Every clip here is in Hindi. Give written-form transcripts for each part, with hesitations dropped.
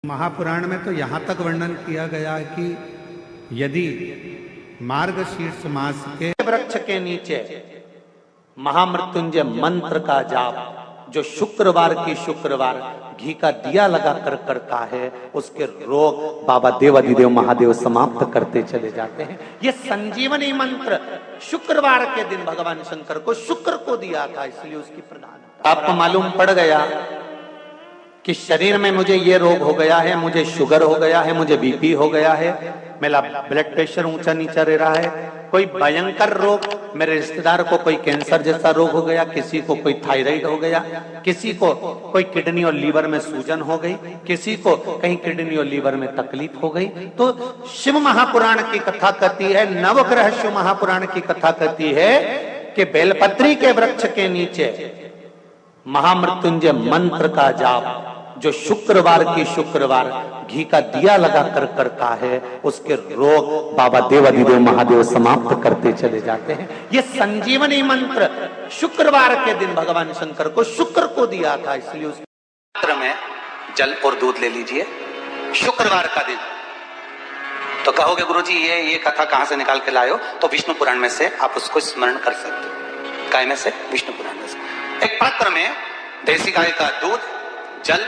महापुराण में तो यहाँ तक वर्णन किया गया है कि यदि मार्गशीर्ष मास के वृक्ष के नीचे महामृत्युंजय मंत्र का जाप जो शुक्रवार की शुक्रवार घी का दिया लगा कर करता है, उसके रोग बाबा देवाधिदेव महादेव समाप्त करते चले जाते हैं। ये संजीवनी मंत्र शुक्रवार के दिन भगवान शंकर को शुक्र को दिया था, इसलिए उसकी प्रधान। आपको मालूम पड़ गया कि शरीर में मुझे ये रोग हो गया है, मुझे शुगर हो गया है, मुझे बीपी हो गया है, मेरा ब्लड प्रेशर ऊंचा नीचा रह रहा है, कोई भयंकर रोग, मेरे रिश्तेदार को कोई कैंसर जैसा रोग हो गया, किसी को कोई थायराइड हो गया, किसी को कोई किडनी और लीवर में सूजन हो गई, किसी को कहीं किडनी और लीवर में तकलीफ हो गई। तो शिव महापुराण की कथा कहती है, नवग्रह शिव महापुराण की कथा कहती है कि बेलपत्री के वृक्ष के नीचे महामृत्युंजय मंत्र का जाप जो शुक्रवार की शुक्रवार घी का दिया लगा कर करता है, उसके रोग बाबा देवाधिदेव महादेव समाप्त करते चले जाते हैं। ये संजीवनी मंत्र शुक्रवार के दिन भगवान शंकर को शुक्र को दिया था, इसलिए उस पात्र में जल और दूध ले लीजिए शुक्रवार का दिन। तो कहोगे गुरुजी ये कथा कहां से निकाल के लाए हो? तो विष्णु पुराण में से आप उसको स्मरण कर सकते हो। काय में से? विष्णु पुराण में से। एक पात्र में देसी गाय का दूध, जल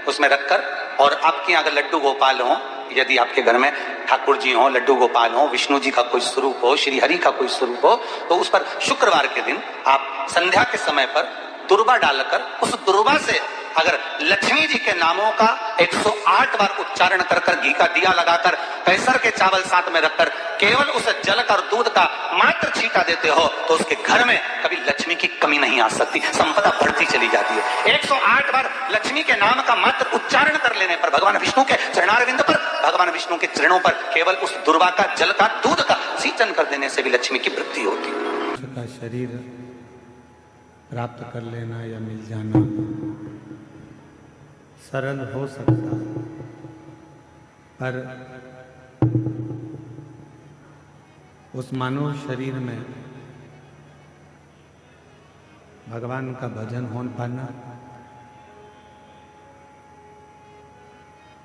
उसमें रखकर, और आपके अगर लड्डू गोपाल हो, यदि आपके घर में ठाकुर जी हो, लड्डू गोपाल हो, विष्णु जी का कोई स्वरूप हो, श्री हरि का कोई स्वरूप हो, तो उस पर शुक्रवार के दिन आप संध्या के समय पर दुर्वा डालकर उस दुर्वा से अगर लक्ष्मी जी के नामों का 108 बार उच्चारण कर कर घी का दिया लगाकर कैसर के चावल साथ में रखकर केवल उस जल का और दूध का मात्र छींटा देते हो, तो उसके घर में कभी लक्ष्मी की कमी नहीं आ सकती, संपदा बढ़ती चली जाती है। 108 बार लक्ष्मी के नाम का मात्र उच्चारण कर लेने पर भगवान विष्णु के चरणारविंद पर, भगवान विष्णु के चरणों पर केवल उस दुर्वा का, जल का, दूध का सिंचन कर देने से भी लक्ष्मी की वृद्धि होती है। शरीर प्राप्त कर लेना या मिल जाना सरल हो सकता है, पर उस मानव शरीर में भगवान का भजन हो पाना,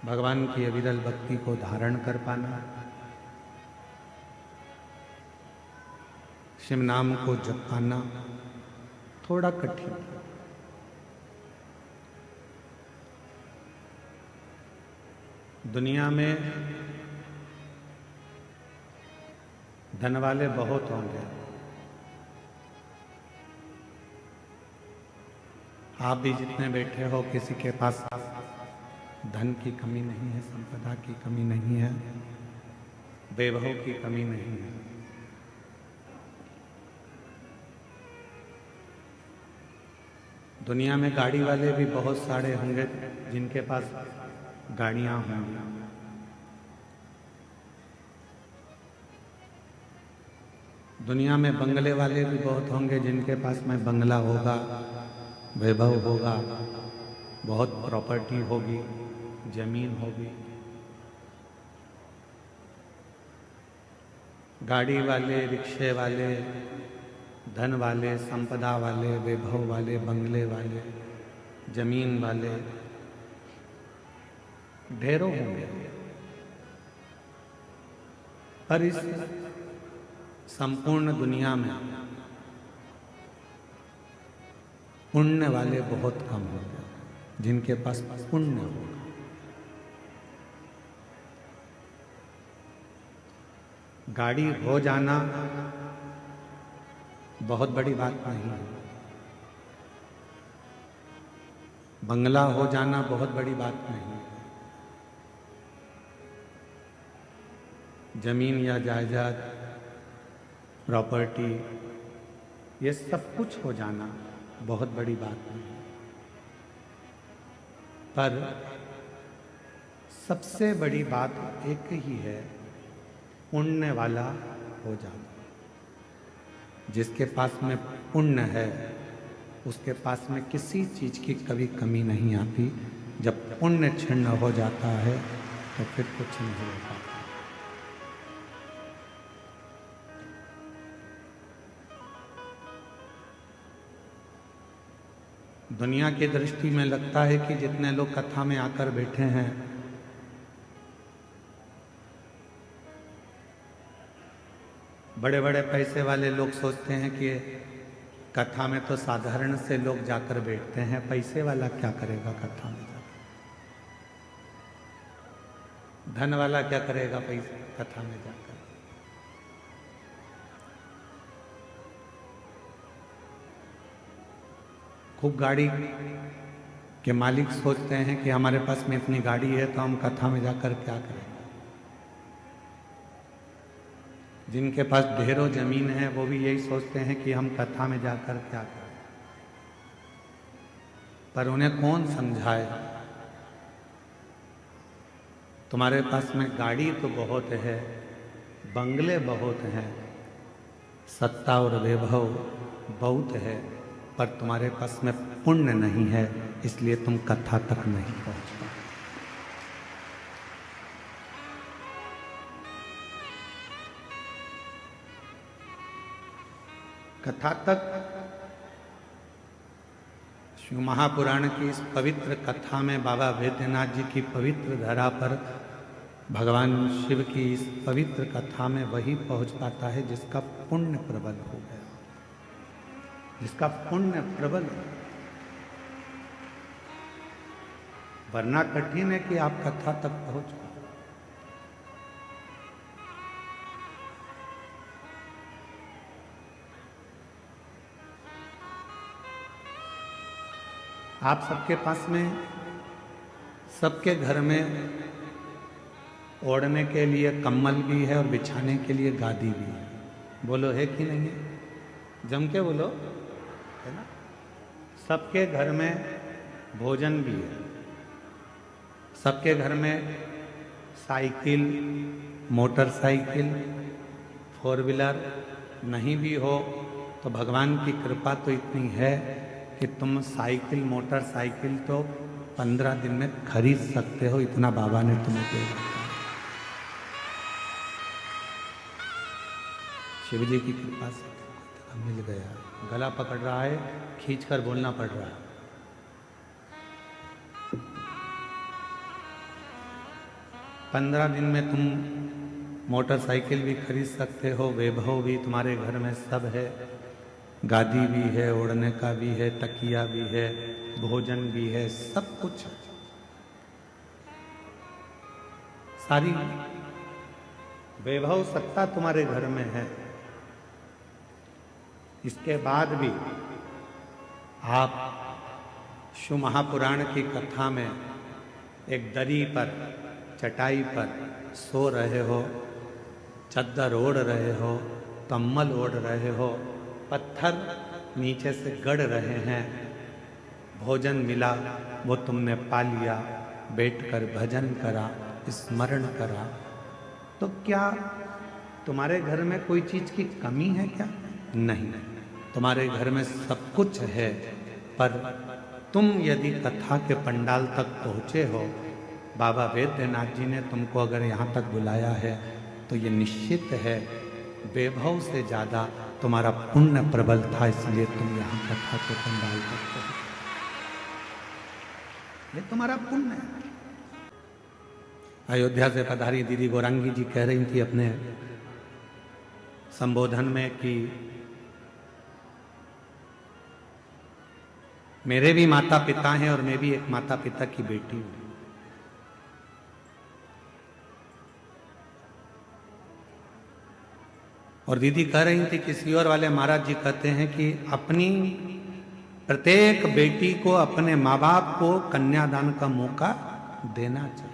भगवान की अविरल भक्ति को धारण कर पाना, शिव नाम को जप पाना थोड़ा कठिन। दुनिया में धन वाले बहुत होंगे, आप भी जितने बैठे हो किसी के पास धन की कमी नहीं है, संपदा की कमी नहीं है, वैभव की कमी नहीं है। दुनिया में गाड़ी वाले भी बहुत सारे होंगे जिनके पास गाड़ियां होंगी। दुनिया में बंगले वाले भी बहुत होंगे जिनके पास में बंगला होगा, वैभव होगा, बहुत प्रॉपर्टी होगी, जमीन होगी। गाड़ी वाले, रिक्शे वाले, धन वाले, संपदा वाले, वैभव वाले, बंगले वाले, जमीन वाले ढेरों होंगे, पर इस संपूर्ण दुनिया में पुण्य वाले बहुत कम होंगे, जिनके पास पुण्य होगा। गाड़ी हो जाना बहुत बड़ी बात नहीं है, बंगला हो जाना बहुत बड़ी बात नहीं है, जमीन या जायदाद, प्रॉपर्टी, ये सब कुछ हो जाना बहुत बड़ी बात नहीं है, पर सबसे बड़ी बात एक ही है, पुण्य वाला हो जाना। जिसके पास में पुण्य है उसके पास में किसी चीज की कभी कमी नहीं आती। जब पुण्य क्षीण हो जाता है तो फिर कुछ नहीं हो पाता। दुनिया की दृष्टि में लगता है कि जितने लोग कथा में आकर बैठे हैं बड़े बड़े पैसे वाले लोग सोचते हैं कि कथा में तो साधारण से लोग जाकर बैठते हैं, पैसे वाला क्या करेगा कथा में जाकर, धन वाला क्या करेगा पैसे कथा में जाकर। खूब गाड़ी के मालिक सोचते हैं कि हमारे पास में इतनी गाड़ी है तो हम कथा में जाकर क्या करेंगे। जिनके पास ढेरों जमीन है वो भी यही सोचते हैं कि हम कथा में जाकर क्या करें। पर उन्हें कौन समझाए, तुम्हारे पास में गाड़ी तो बहुत है, बंगले बहुत हैं, सत्ता और वैभव बहुत है, पर तुम्हारे पास में पुण्य नहीं है, इसलिए तुम कथा तक नहीं पहुंच पाए। कथा तक शिव महापुराण की इस पवित्र कथा में बाबा वैद्यनाथ जी की पवित्र धरा पर भगवान शिव की इस पवित्र कथा में वही पहुंच पाता है जिसका पुण्य प्रबल हो गया, जिसका पुण्य प्रबल है। वरना कठिन है कि आप कथा तक पहुंच। आप सबके पास में, सबके घर में ओढ़ने के लिए कम्बल भी है और बिछाने के लिए गादी भी है। बोलो है कि नहीं है? जम के बोलो, है ना? सबके घर में भोजन भी है, सबके घर में साइकिल, मोटरसाइकिल, फोर व्हीलर नहीं भी हो तो भगवान की कृपा तो इतनी है कि तुम साइकिल मोटरसाइकिल तो 15 दिन में खरीद सकते हो, इतना बाबा ने तुम्हें दे रखा। शिव जी की कृपा से मिल गया। गला पकड़ रहा है, खींचकर बोलना पड़ रहा है। पंद्रह दिन में तुम मोटरसाइकिल भी खरीद सकते हो, वैभव भी तुम्हारे घर में सब है, गादी भी है, ओढ़ने का भी है, तकिया भी है, भोजन भी है, सब कुछ है। सारी वैभव सत्ता तुम्हारे घर में है। इसके बाद भी आप शिव महापुराण की कथा में एक दरी पर, चटाई पर सो रहे हो, चद्दर ओढ़ रहे हो, कम्बल ओढ़ रहे हो, पत्थर नीचे से गड़ रहे हैं, भोजन मिला वो तुमने पा लिया, बैठकर भजन करा, स्मरण करा, तो क्या तुम्हारे घर में कोई चीज की कमी है क्या? नहीं, तुम्हारे घर में सब कुछ है। पर तुम यदि कथा के पंडाल तक पहुंचे हो, बाबा वैद्यनाथ जी ने तुमको अगर यहाँ तक बुलाया है तो ये निश्चित है वैभव से ज्यादा तुम्हारा पुण्य प्रबल था, इसलिए तुम यहाँ कथा के पंडाल तक पहुंचे। ये तुम्हारा पुण्य है। अयोध्या से पधारी दीदी गौरांगी जी कह रही थी अपने संबोधन में कि मेरे भी माता पिता हैं और मैं भी एक माता पिता की बेटी हूं। और दीदी कह रही थी कि सियोर वाले महाराज जी कहते हैं कि अपनी प्रत्येक बेटी को, अपने माँ बाप को कन्यादान का मौका देना चाहिए।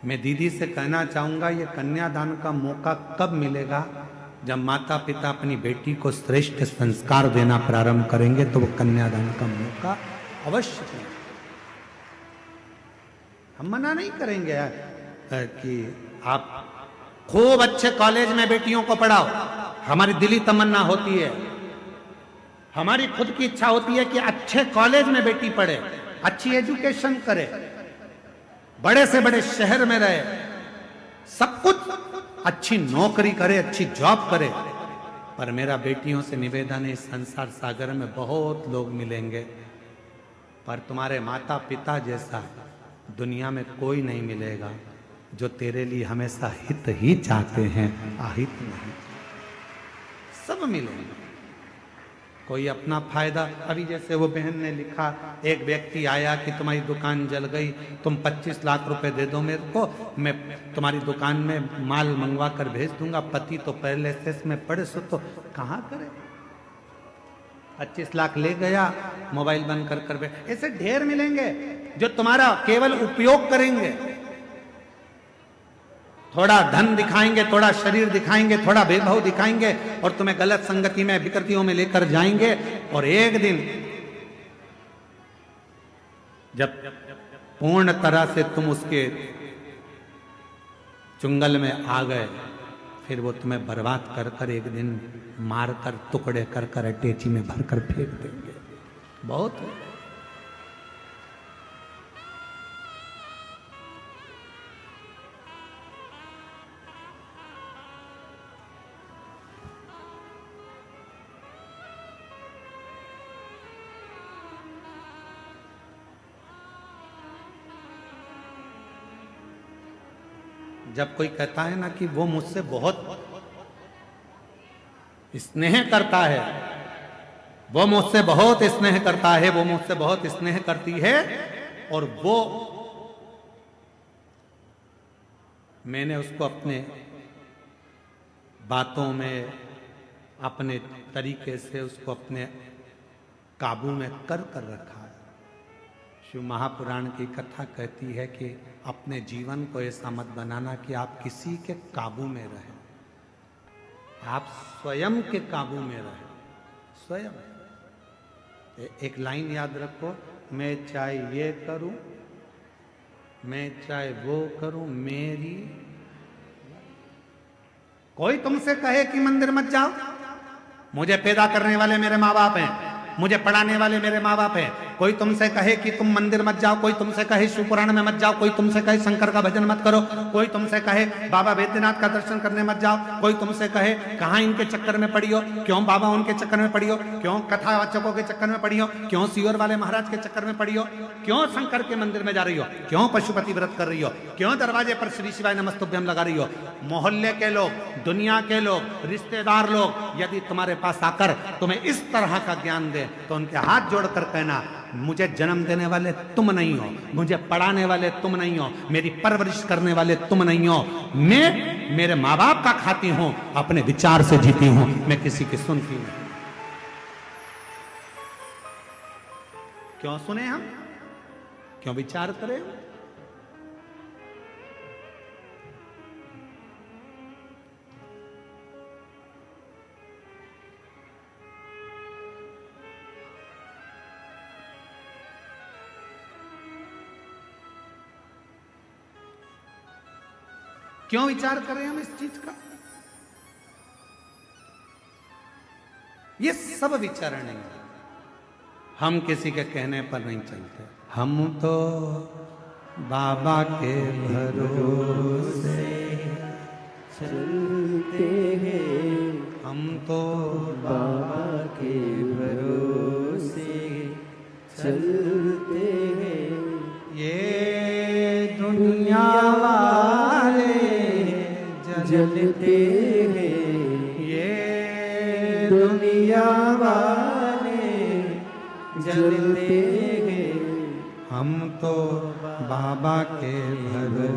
मैं दीदी से कहना चाहूंगा, ये कन्यादान का मौका कब मिलेगा? जब माता पिता अपनी बेटी को श्रेष्ठ संस्कार देना प्रारंभ करेंगे तो वो कन्यादान का मौका अवश्य देंगे। हम मना नहीं करेंगे यार कि आप खूब अच्छे कॉलेज में बेटियों को पढ़ाओ, हमारी दिली तमन्ना होती है, हमारी खुद की इच्छा होती है कि अच्छे कॉलेज में बेटी पढ़े, अच्छी एजुकेशन करे, बड़े से बड़े शहर में रहे, सब कुछ अच्छी नौकरी करे, अच्छी जॉब करे। पर मेरा बेटियों से निवेदन है, इस संसार सागर में बहुत लोग मिलेंगे, पर तुम्हारे माता पिता जैसा दुनिया में कोई नहीं मिलेगा जो तेरे लिए हमेशा हित ही चाहते हैं, अहित नहीं। सब मिलेंगे। कोई अपना फायदा, अभी जैसे वो बहन ने लिखा, एक व्यक्ति आया कि तुम्हारी दुकान जल गई, तुम 25 लाख रुपए दे दो मेरे को, मैं तुम्हारी दुकान में माल मंगवा कर भेज दूंगा। पति तो पहले से में पड़े, सो तो कहाँ करे। 25 लाख ले गया, मोबाइल बंद कर कर। ऐसे ढेर मिलेंगे जो तुम्हारा केवल उपयोग करेंगे, थोड़ा धन दिखाएंगे, थोड़ा शरीर दिखाएंगे, थोड़ा वैभव दिखाएंगे और तुम्हें गलत संगति में, विकृतियों में लेकर जाएंगे। और एक दिन जब पूर्ण तरह से तुम उसके चुंगल में आ गए, फिर वो तुम्हें बर्बाद कर कर एक दिन मार कर, टुकड़े कर कर अटैची में भर कर फेंक देंगे। बहुत जब कोई कहता है ना कि वो मुझसे बहुत स्नेह करता है, वो मुझसे बहुत स्नेह करता है, वो मुझसे बहुत स्नेह करती है, और वो मैंने उसको अपने बातों में, अपने तरीके से उसको अपने काबू में कर कर रखा है। शिव महापुराण की कथा कहती है कि अपने जीवन को ऐसा मत बनाना कि आप किसी के काबू में रहें, आप स्वयं के काबू में रहें। स्वयं एक लाइन याद रखो, मैं चाहे ये करूं, मैं चाहे वो करूं, मेरी। कोई तुमसे कहे कि मंदिर मत जाओ, मुझे पैदा करने वाले मेरे माँ बाप हैं, मुझे पढ़ाने वाले मेरे माँ बाप हैं। कोई तुमसे कहे कि तुम मंदिर मत जाओ, कोई तुमसे कहे शिव पुराण में मत जाओ, कोई तुमसे कहे शंकर का भजन मत करो, कोई तुमसे कहे बाबा बैद्यनाथ का दर्शन करने मत जाओ, कोई तुमसे कहे कहाँ इनके चक्कर में पड़ी हो, क्यों बाबा उनके चक्कर में पड़ी हो, क्यों कथावाचकों के चक्कर में पड़ी हो, क्यों सियोर वाले महाराज के चक्कर में पड़ी हो, क्यों शंकर के मंदिर में जा रही हो, क्यों पशुपति व्रत कर रही हो, क्यों दरवाजे पर श्री शिवाय नमस्तुभ्यम लगा रही हो। मोहल्ले के लोग, दुनिया के लोग, रिश्तेदार लोग यदि तुम्हारे पास आकर तुम्हें इस तरह का ज्ञान दे तो उनके हाथ जोड़कर कहना, मुझे जन्म देने वाले तुम नहीं हो, मुझे पढ़ाने वाले तुम नहीं हो, मेरी परवरिश करने वाले तुम नहीं हो, मैं मेरे माँ बाप का खाती हूं, अपने विचार से जीती हूं, मैं किसी की सुनती नहीं। क्यों सुने हम, क्यों विचार करें? क्यों विचार कर रहे हैं हम इस चीज का? ये सब विचार नहीं है, हम किसी के कहने पर नहीं चलते। हम तो बाबा के भरोसे चलते हैं, हम तो बाबा के भरोसे चलते हैं। ये दुनिया वाले जलते हैं, ये दुनिया वाले जलते हैं, हम तो बाबा के भरोसे